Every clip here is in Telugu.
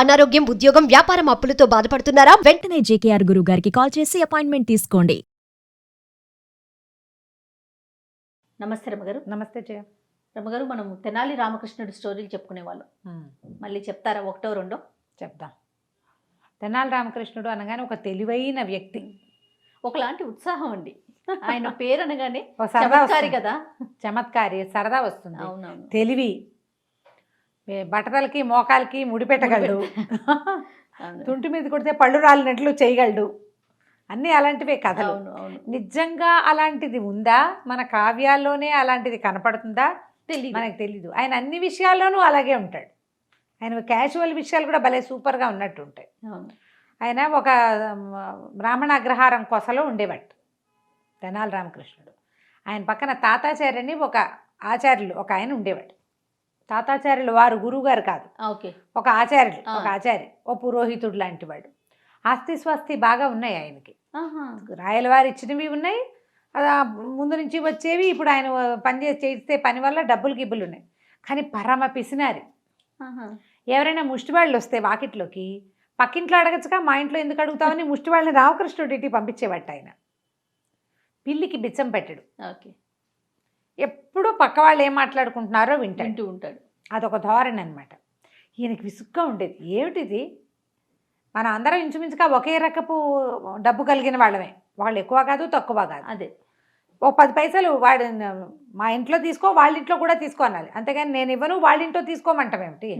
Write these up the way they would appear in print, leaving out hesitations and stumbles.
అనారోగ్యం, ఉద్యోగం, వ్యాపారం అప్పులతో బాధపడుతున్నారా? వెంటనే జేకేఆర్ గురువు గారికి కాల్ చేసి అపాయింట్మెంట్ తీసుకోండి. నమస్తే రమగారు. నమస్తే జయ. రమగారు, మనం తెనాలి రామకృష్ణుడి స్టోరీలు చెప్పుకునేవాళ్ళం. మళ్ళీ చెప్తారా? ఒకటో రెండో చెప్దాం. తెనాలి రామకృష్ణుడు అనగానే ఒక తెలివైన వ్యక్తి, ఒకలాంటి ఉత్సాహం అండి. ఆయన పేరు అనగానే ఒక సరదా చమత్కారి వస్తుంది. కదా. చమత్కారి, సరదా వస్తుంది. అవునవును. తెలివి, బట్టతలకి మోకాలకి ముడిపెట్టగలడు, అవును. తుంటి మీద కొడితే పళ్ళు రాలినట్లు చేయగలడు. అన్నీ అలాంటివే కథలు. అవును అవును. నిజంగా అలాంటిది ఉందా? మన కావ్యాల్లోనే అలాంటిది కనపడుతుందా? తెలియదు. మనకు తెలీదు. ఆయన అన్ని విషయాల్లోనూ అలాగే ఉంటాడు. ఆయన క్యాజువల్ విషయాలు కూడా భలే సూపర్గా ఉన్నట్టు ఉంటాయి. అవును. ఆయన ఒక బ్రాహ్మణ అగ్రహారం కొసలో ఉండేవాడు తెనాలి రామకృష్ణుడు. ఆయన పక్కన తాతాచార్యని ఒక ఆచార్యులు ఒక ఆయన ఉండేవాడు. తాతాచార్యులు వారు గురువు గారు కాదు, ఓకే. ఒక ఆచార్యులు, ఒక ఆచార్య, ఓ పురోహితుడు లాంటి వాడు. ఆస్తి స్వస్తి బాగా ఉన్నాయి ఆయనకి. ఆహా. రాయలవారు ఇచ్చినవి ఉన్నాయి, ముందు నుంచి వచ్చేవి. ఇప్పుడు ఆయన చేస్తే పని వల్ల డబ్బులు గిబ్బులు ఉన్నాయి. కానీ పరమ పిసినారి. ఆహా. ఎవరైనా ముష్టివాళ్ళు వస్తే వాకిట్లోకి, పక్కింట్లో అడగచ్చుగా, మా ఇంట్లో ఎందుకు అడుగుతామని ముష్టివాళ్ళని రామకృష్ణుడి ఇంటికి పంపించేవాట ఆయన. పిల్లికి బిచ్చం పెట్టడు. ఓకే. ఎప్పుడూ పక్క వాళ్ళు ఏం మాట్లాడుకుంటున్నారో వింటూ ఉంటాడు. అదొక ధోరణి అనమాట. ఈయనకి విసుగ్గా ఉండేది. ఏమిటిది, మనం అందరం ఇంచుమించుగా ఒకే రకపు డబ్బు కలిగిన వాళ్ళమే, వాళ్ళు ఎక్కువ కాదు తక్కువ కాదు. అదే ఓ 10 పైసలు వాడు మా ఇంట్లో తీసుకో, వాళ్ళ ఇంట్లో కూడా తీసుకో అనాలి. అంతేగాని నేను ఇవ్వను వాళ్ళ ఇంట్లో తీసుకోమంటామేమిటి?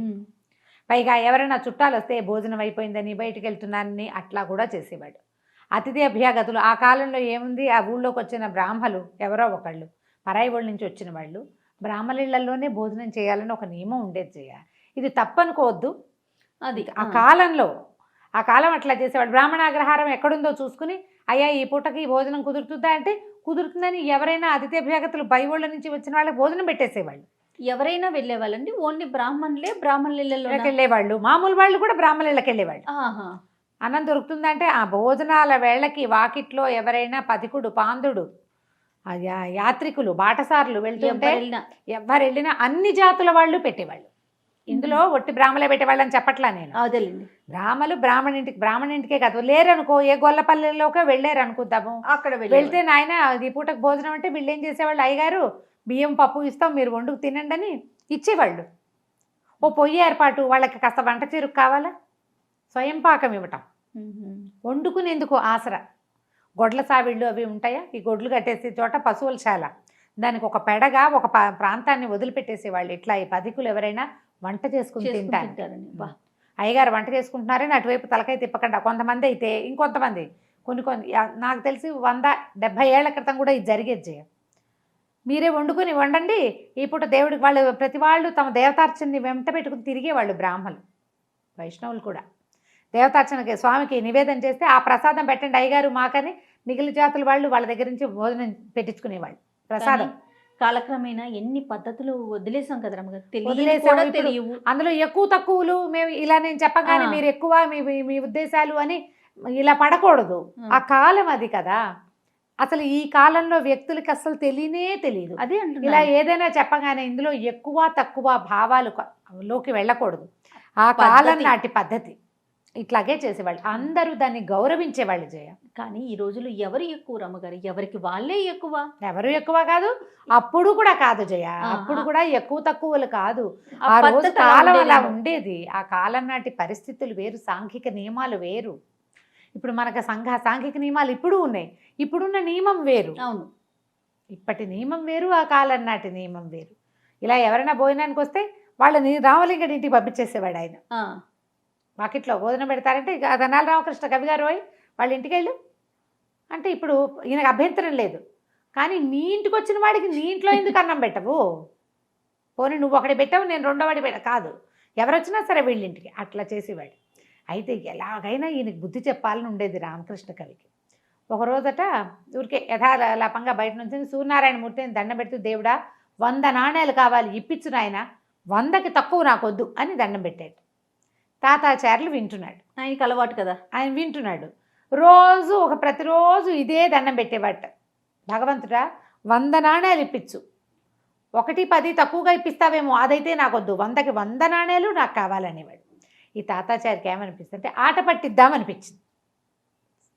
పైగా ఎవరైనా చుట్టాలు వస్తే భోజనం అయిపోయిందని, బయటికి వెళ్తున్నానని అట్లా కూడా చేసేవాడు. అతిథి అభ్యాగతులు ఆ కాలంలో ఏముంది, ఆ ఊళ్ళోకి వచ్చిన బ్రాహ్మలు ఎవరో ఒకళ్ళు, పరాయి ఊళ్ళ నుంచి వచ్చిన వాళ్ళు బ్రాహ్మణులలోనే భోజనం చేయాలని ఒక నియమం ఉండేది. ఇది తప్పనుకోవద్దు. అది ఆ కాలంలో, ఆ కాలం అట్లా చేసేవాడు. బ్రాహ్మణాగ్రహారం ఎక్కడుందో చూసుకుని, అయ్యా ఈ పూటకి భోజనం కుదురుతుందా అంటే కుదురుతుందని ఎవరైనా అతిథి అభ్యాగతులు పై ఊళ్ళ నుంచి వచ్చిన వాళ్ళకి భోజనం పెట్టేసేవాళ్ళు. ఎవరైనా వెళ్ళేవాళ్ళండి? ఓన్లీ బ్రాహ్మణులలో వెళ్ళేవాళ్ళు, మామూలు వాళ్ళు కూడా బ్రాహ్మణులకి వెళ్ళేవాళ్ళు. అన్నం దొరుకుతుందంటే ఆ భోజనాల వేళకి వాకిట్లో ఎవరైనా పథికుడు, పాందుడు, యాత్రికులు, బాటసారులు వెళ్తుంటే ఎవరు వెళ్ళినా అన్ని జాతుల వాళ్ళు పెట్టేవాళ్ళు. ఇందులో ఒట్టి బ్రాహ్మలే పెట్టేవాళ్ళని చెప్పట్లా నేను. అదేలేండి. బ్రాహ్మణింటికే కాదు, లేరనుకో, ఏ గొల్లపల్లెల్లోకే వెళ్ళారు అనుకుందాము, అక్కడ వెళ్తే నాయన ఈ పూటకు భోజనం అంటే వీళ్ళు ఏం చేసేవాళ్ళు, అయ్యగారు బియ్యం పప్పు ఇస్తాం మీరు వండుకు తినండి అని ఇచ్చేవాళ్ళు. ఓ పొయ్యి ఏర్పాటు, వాళ్ళకి కాస్త వంట చెరుకు కావాలా, స్వయం పాకం ఇవ్వటం, వండుకునేందుకు ఆసరా. గొడ్ల సావిళ్ళు అవి ఉంటాయా, ఈ గొడ్లు కట్టేసే చోట పశువుల శాల, దానికి ఒక పెడగా ఒక ప్రాంతాన్ని వదిలిపెట్టేసేవాళ్ళు. ఇట్లా ఈ పధికులు ఎవరైనా వంట చేసుకుని తింటారని. అయ్యగారు వంట చేసుకుంటున్నారని అటువైపు తలకాయ తిప్పకుండా, కొంతమంది అయితే ఇంకొంతమంది, కొన్ని నాకు తెలిసి 170 ఏళ్ల క్రితం కూడా ఇది జరిగేది. మీరే వండుకొని వండండి ఈ పూట దేవుడికి, వాళ్ళు ప్రతి వాళ్ళు తమ దేవతార్చనని వెంట పెట్టుకుని తిరిగేవాళ్ళు. బ్రాహ్మణులు, వైష్ణవులు కూడా దేవతార్చనకి స్వామికి నివేదన చేస్తే ఆ ప్రసాదం పెట్టండి అయ్యగారు మాకని మిగిలిన జాతుల వాళ్ళు వాళ్ళ దగ్గర నుంచి భోజనం పెట్టించుకునేవాళ్ళు. ప్రసాదం కాలక్రమేణా ఎన్ని పద్ధతులు వదిలేసాం కదా రమ్మగారు. తెలియవు. అందులో ఎక్కువ తక్కువలు మేము ఇలా నేను చెప్పగానే మీరు ఎక్కువ మీ ఉద్దేశాలు అని ఇలా పడకూడదు. ఆ కాలం అది కదా. అసలు ఈ కాలంలో వ్యక్తులకి అసలు తెలియదు. అదే ఇలా ఏదైనా చెప్పగానే ఇందులో ఎక్కువ తక్కువ భావాలు లోకి వెళ్ళకూడదు. ఆ కాలం నాటి పద్ధతి ఇట్లాగే చేసేవాళ్ళు. అందరూ దాన్ని గౌరవించేవాళ్ళు. జయ, కానీ ఈ రోజులు ఎవరు ఎక్కువ రమ్మగారు? ఎవరికి వాళ్ళే ఎక్కువ. ఎవరు ఎక్కువ కాదు, అప్పుడు కూడా కాదు జయ, అప్పుడు కూడా ఎక్కువ తక్కువలు కాదు. ఆ రోజు కాలం అలా ఉండేది. ఆ కాలం నాటి పరిస్థితులు వేరు, సాంఘిక నియమాలు వేరు. ఇప్పుడు మనకు సాంఘిక నియమాలు ఇప్పుడు ఉన్నాయి, ఇప్పుడున్న నియమం వేరు. అవును, ఇప్పటి నియమం వేరు, ఆ కాలం నాటి నియమం వేరు. ఇలా ఎవరైనా భోజనానికి వస్తే వాళ్ళని రామలింగడి ఇంటికి పంపించేసేవాడు ఆయన. వాకిట్లో భోజనం పెడతారంటే తెనాలి రామకృష్ణ కవి గారు వాళ్ళ ఇంటికి వెళ్ళు అంటే ఇప్పుడు ఈయనకు అభ్యంతరం లేదు. కానీ నీ ఇంటికి వచ్చిన వాడికి నీ ఇంట్లో ఎందుకు అన్నం పెట్టవు? పోనీ నువ్వు ఒకటి పెట్టావు, నేను రెండో వాడి కాదు, ఎవరు వచ్చినా సరే వీళ్ళింటికి అట్లా చేసేవాడు. అయితే ఎలాగైనా ఈయనకి బుద్ధి చెప్పాలని ఉండేది రామకృష్ణ కవికి. ఒకరోజట ఊరికే యథాలాపంగా బయట నుంచి సూర్యనారాయణ మూర్తిని దండం పెడుతూ, దేవుడా 100 నాణేలు కావాలి ఇప్పించు నాయన, 100కి తక్కువ నాకొద్దు అని దండం పెట్టాడు. తాతాచార్యులు వింటున్నాడు. ఆయనకి అలవాటు కదా, ఆయన వింటున్నాడు. ప్రతిరోజు ఇదే దండం పెట్టేవాట. భగవంతుడా 100 నాణేలు ఇప్పించు, 1, 10 తక్కువగా ఇప్పిస్తావేమో, అదైతే నాకొద్దు, 100కి 100 నాణేలు నాకు కావాలనేవాడు. ఈ తాతాచారికి ఏమనిపిస్తుంది అంటే ఆట పట్టిద్దామనిపించింది.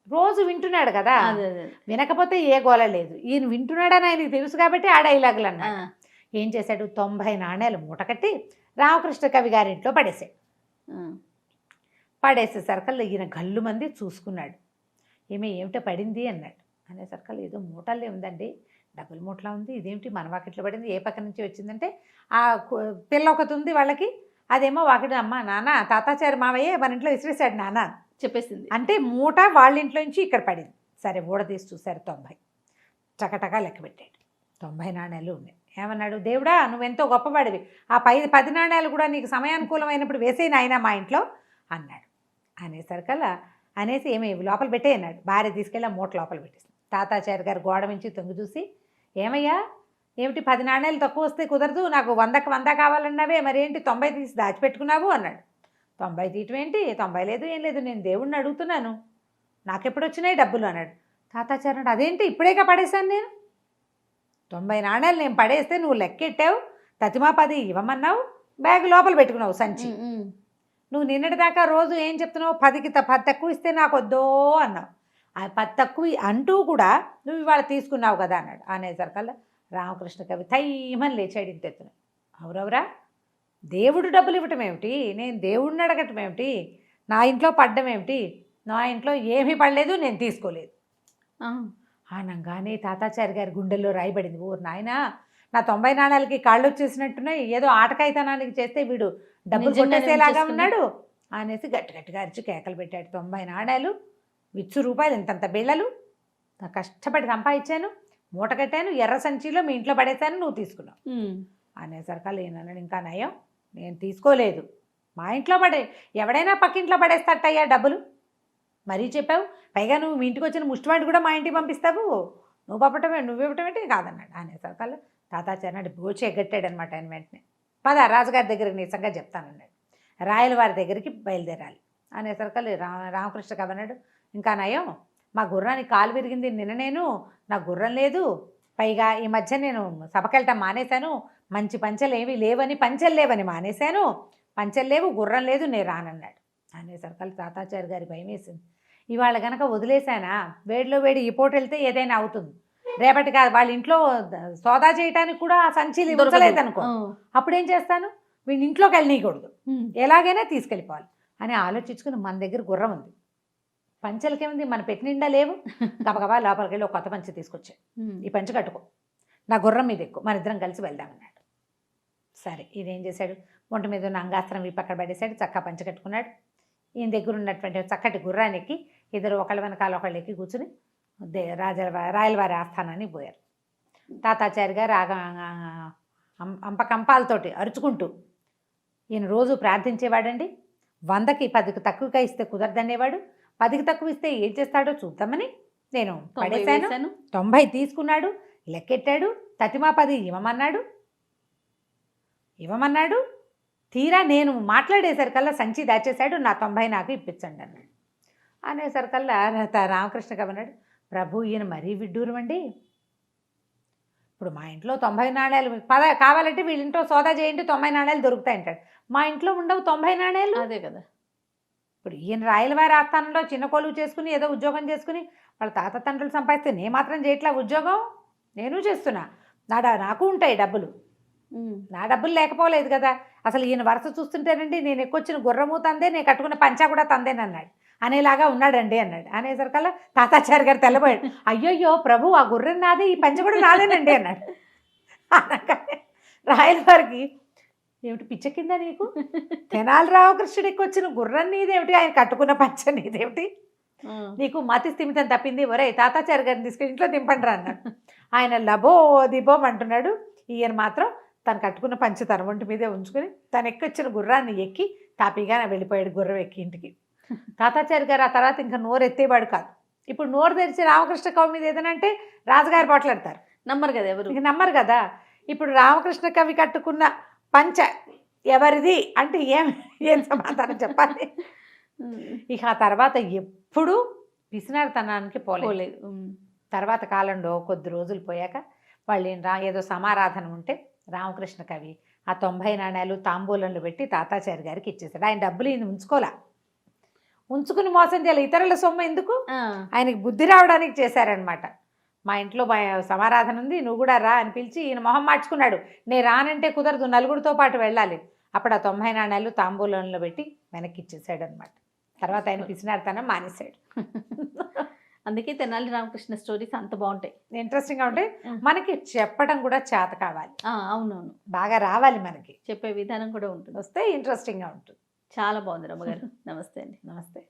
రోజు వింటున్నాడు కదా, అదే అదే. వినకపోతే ఏ గోల లేదు. ఈయన వింటున్నాడని ఆయనకి తెలుసు కాబట్టి ఆ డైలాగులు ఆ, అన్నాడు. ఏం చేశాడు, 90 నాణేలు మూట కట్టి రామకృష్ణ కవి గారింట్లో పడేశాడు. ఆ. పడేసేసరికల్లా ఈయన గల్లు మంది చూసుకున్నాడు. ఏమిటో పడింది అన్నాడు. అనేసరికల్లా ఏదో మూటల్లే ఉందండి, డబుల్ మూటలా ఉంది, ఇదేమిటి మన వాకిట్లో పడింది, ఏ పక్క నుంచి వచ్చిందంటే ఆ పిల్ల ఒకటి ఉంది వాళ్ళకి, అదేమో వాకిటి అమ్మ నాన్న తాతాచారి మావయ్య మన ఇంట్లో విసిరేశాడు నాన్న చెప్పేసింది. అంటే మూట వాళ్ళ ఇంట్లో నుంచి ఇక్కడ పడింది. సరే ఊడ తీసి చూశారు 90, టకటకా లెక్క పెట్టాడు. 90 నాణేలు ఉన్నాయి. ఏమన్నాడు, దేవుడా నువ్వెంతో గొప్పవాడివి, ఆ 10 నాణేలు కూడా నీకు సమయానుకూలమైనప్పుడు వేసే నాయన మా ఇంట్లో అన్నాడు. అనేసరికల్లా అనేసి ఏమి లోపల పెట్టే అన్నాడు. భార్య తీసుకెళ్ళి ఆ మూట లోపల పెట్టేసి తాతాచారి గారు గోడ నుంచి తొంగి చూసి, ఏమయ్యా ఏమిటి 10 నాణేలు తక్కువ వస్తే కుదరదు, నాకు 100కి 100 కావాలన్నావే, మరి ఏంటి 90 తీసి దాచిపెట్టుకున్నావు అన్నాడు. 90 తీయటం ఏంటి, 90 లేదు ఏం లేదు, నేను దేవుణ్ణి అడుగుతున్నాను, నాకెప్పుడు వచ్చినాయి డబ్బులు అన్నాడు. తాతాచారి అన్నాడు, అదేంటి ఇప్పుడేగా పడేశాను నేను, 90 నాణేలు నేను పడేస్తే నువ్వు లెక్కెట్టావు, తతిమా 10 ఇవ్వమన్నావు, బ్యాగ్ లోపల పెట్టుకున్నావు సంచి, నువ్వు నిన్నటిదాకా రోజు ఏం చెప్తున్నావు, 10కి 10 తక్కువ ఇస్తే నాకు వద్దో అన్నావు, ఆ 10 తక్కువ అంటూ కూడా నువ్వు ఇవాళ తీసుకున్నావు కదా అన్నాడు. అనేసరికల్లా రామకృష్ణ కవి తైమని లేచాడు ఇంతెత్తున. అవురవరా, దేవుడు డబ్బులు ఇవ్వటం ఏమిటి, నేను దేవుడిని అడగటం ఏమిటి, నా ఇంట్లో పడ్డం ఏమిటి, నా ఇంట్లో ఏమీ పడలేదు, నేను తీసుకోలేదు అనగానే తాతాచారి గారి గుండెల్లో రాయబడింది. ఓ నాయనా, నా 90 నాణాలకి కాళ్ళు వచ్చేసినట్టున్నాయి, ఏదో ఆటకాయితనానికి చేస్తే వీడు డబ్బులు కొట్టేసేలాగా ఉన్నాడు అనేసి గట్టిగా అరిచి కేకలు పెట్టాడు. 90 నాణాలు ₹1,000 ఇంతంత బిళ్ళలు నా కష్టపడి సంపాదించాను, మూట కట్టాను, ఎర్ర సంచిలో మీ ఇంట్లో పడేశాను, నువ్వు తీసుకున్నావు అనేసరికల్లా ఈయనన్నాడు, ఇంకా నయం నేను తీసుకోలేదు, మా ఇంట్లో ఎవడైనా పక్కింట్లో పడేస్తాటయ్యా డబ్బులు, మరీ చెప్పావు, పైగా నువ్వు మీ ఇంటికి వచ్చిన ముష్టివాడిని కూడా మా ఇంటికి పంపిస్తావు, నువ్వు పంపటమే నువ్వు ఇవ్వటం ఏంటి కాదన్నాడు. అనేసరికల్లా తాతాచారి నాడు బోచి ఎగ్గట్టాడు అనమాట. ఆయన వెంటనే పద రాజుగారి దగ్గరికి నిజంగా చెప్తానన్నాడు, రాయల వారి దగ్గరికి బయలుదేరాలి. అనేసరికల్లా రామకృష్ణ కవి అన్నాడు, ఇంకా నయం మా గుర్రానికి కాలు విరిగింది నిన్న, నేను నా గుర్రం లేదు, పైగా ఈ మధ్య నేను సభకెళ్ళటం మానేశాను, మంచి పంచెలు ఏమీ లేవని, పంచెలు లేవని మానేశాను, పంచెలు లేవు గుర్రం లేదు, నేను రానన్నాడు. అనేసరికల్లా తాతాచారి గారి భయం వేసింది. ఇవాళ కనుక వదిలేశానా, వేడిలో వేడి ఈ పూట వెళ్తే ఏదైనా అవుతుంది, రేపటి కాదు వాళ్ళ ఇంట్లో సోదా చేయడానికి కూడా ఆ సంచిలు ఇవ్వలేదనుకో, అప్పుడు ఏం చేస్తాను, వీడి ఇంట్లోకి వెళ్ళనీయకూడదు, ఎలాగైనా తీసుకెళ్ళిపోవాలి అని ఆలోచించుకుని మన దగ్గర గుర్రం ఉంది, పంచెలకేముంది మన పెట్టి నిండా లేవు, గబగబా లోపలికి వెళ్ళి ఒక కొత్త పంచె తీసుకొచ్చాడు, ఈ పంచె కట్టుకో, నా గుర్రం మీద ఎక్కువ, మన ఇద్దరం కలిసి వెళ్దామన్నాడు. సరే ఇదేం చేశాడు, ఒంటి మీద ఉన్న అంగాస్త్రం ఈ పక్కన పడేశాడు, చక్కా పంచె కట్టుకున్నాడు. ఈయన దగ్గర ఉన్నటువంటి చక్కటి గుర్రాన్ని ఎక్కి ఇద్దరు ఒకళ్ళ వెనకాల ఒకళ్ళు ఎక్కి కూర్చుని రాయలవారి ఆస్థానానికి పోయారు. తాతాచారి గారు అంపకంపాలతోటి అరుచుకుంటూ ఈయన రోజు ప్రార్థించేవాడండి. 100కి 10కి తక్కువగా ఇస్తే కుదరదనేవాడు, 10కి తక్కువ ఇస్తే ఏం చేస్తాడో చూద్దామని నేను పడేశాను, 90 తీసుకున్నాడు, లెక్కెట్టాడు, తతిమా 10 ఇవ్వమన్నాడు, తీరా నేను మాట్లాడేసరికల్లా సంచి దాచేశాడు, నా 90 నాకు ఇప్పించండి అన్నాడు. అనేసరికల్లా రామకృష్ణ కవి అన్నాడు, ప్రభు ఈయన మరీ విడ్డూరం అండి, ఇప్పుడు మా ఇంట్లో 90 నాణేలు కావాలంటే వీళ్ళ ఇంట్లో సోదా చేయండి 90 నాణేలు దొరుకుతాయి అంటాడు, మా ఇంట్లో ఉండవు 90 నాణేలు. అదే కదా, ఇప్పుడు ఈయన రాయలవారి ఆస్థానంలో చిన్న కొలువు చేసుకుని ఏదో ఉద్యోగం చేసుకుని వాళ్ళ తాత తండ్రులు సంపాదిస్తే నేను మాత్రం చేయట్లా ఉద్యోగం, నేను చేస్తున్నా, నాకు ఉంటాయి డబ్బులు, నా డబ్బులు లేకపోలేదు కదా, అసలు ఈయన వరుస చూస్తుంటేనండి నేను ఎక్కొచ్చిన గుర్రము తందే, నేను కట్టుకున్న పంచా కూడా తందేనన్నాడు, అనేలాగా ఉన్నాడండి అన్నాడు. అనేసరికల్లా తాతాచారి గారు తెల్లబోయాడు, అయ్యోయ్యో ప్రభు ఆ గుర్రం నాదే, ఈ పంచ కూడా నాదేనండి అన్నాడు. అనగానే రాయలవారికి ఏమిటి పిచ్చ కింద నీకు, తెనాలి రామకృష్ణుడు ఎక్కొచ్చిన గుర్రం నీదేమిటి, ఆయన కట్టుకున్న పంచ నీదేమిటి, నీకు మతి స్థిమితం తప్పింది, ఒరే తాతాచారి గారిని తీసుకెళ్ళి ఇంట్లో దింపండి రా అన్నాడు. ఆయన లబో దిబోం అంటున్నాడు, ఈయన మాత్రం తను కట్టుకున్న పంచ తన ఒంటి మీదే ఉంచుకొని తను ఎక్కొచ్చిన గుర్రాన్ని ఎక్కి తాపీగా వెళ్ళిపోయాడు గుర్రం ఎక్కి ఇంటికి. తాతాచారి గారు ఆ తర్వాత ఇంకా నోరు ఎత్తేవాడు కాదు. ఇప్పుడు నోరు తెరిచి రామకృష్ణ కవి మీద ఏదనంటే రాజుగారు పోట్లాడతారు, నమ్మరు కదా ఎవరు, ఇక నమ్మరు కదా. ఇప్పుడు రామకృష్ణ కవి కట్టుకున్న పంచ ఎవరిది అంటే ఏం సమాధానం చెప్పాలి. ఇక ఆ తర్వాత ఎప్పుడూ పిసినారితనానికి పోలేదు. తర్వాత కాలంలో కొద్ది రోజులు పోయాక వాళ్ళు ఏదో సమారాధన ఉంటే రామకృష్ణ కవి ఆ 90 నాణ్యాలు తాంబూలంలో పెట్టి తాతాచారి గారికి ఇచ్చేసాడు. ఆయన డబ్బులు ఈయన ఉంచుకోలే, ఉంచుకుని మోసం చేయాలి. ఇతరుల సొమ్ము ఎందుకు, ఆయనకి బుద్ధి రావడానికి చేశారనమాట. మా ఇంట్లో సమారాధన ఉంది, నువ్వు కూడా రా అని పిలిచి ఈయన మొహం మార్చుకున్నాడు. నేను రానంటే కుదరదు, నలుగురితో పాటు వెళ్ళాలి. అప్పుడు ఆ 90 నాణ్యాలు తాంబూలంలో పెట్టి వెనక్కి ఇచ్చేసాడు అనమాట. తర్వాత ఆయన పిసినారితనం మానేశాడు. అందుకే తెనాలి రామకృష్ణ స్టోరీస్ అంత బాగుంటాయి, ఇంట్రెస్టింగ్గా ఉంటాయి. మనకి చెప్పడం కూడా చేత కావాలి, అవునవును, బాగా రావాలి, మనకి చెప్పే విధానం కూడా ఉంటుంది, వస్తే ఇంట్రెస్టింగ్గా ఉంటుంది. చాలా బాగుంది రమ్మగారు. నమస్తే అండి. నమస్తే.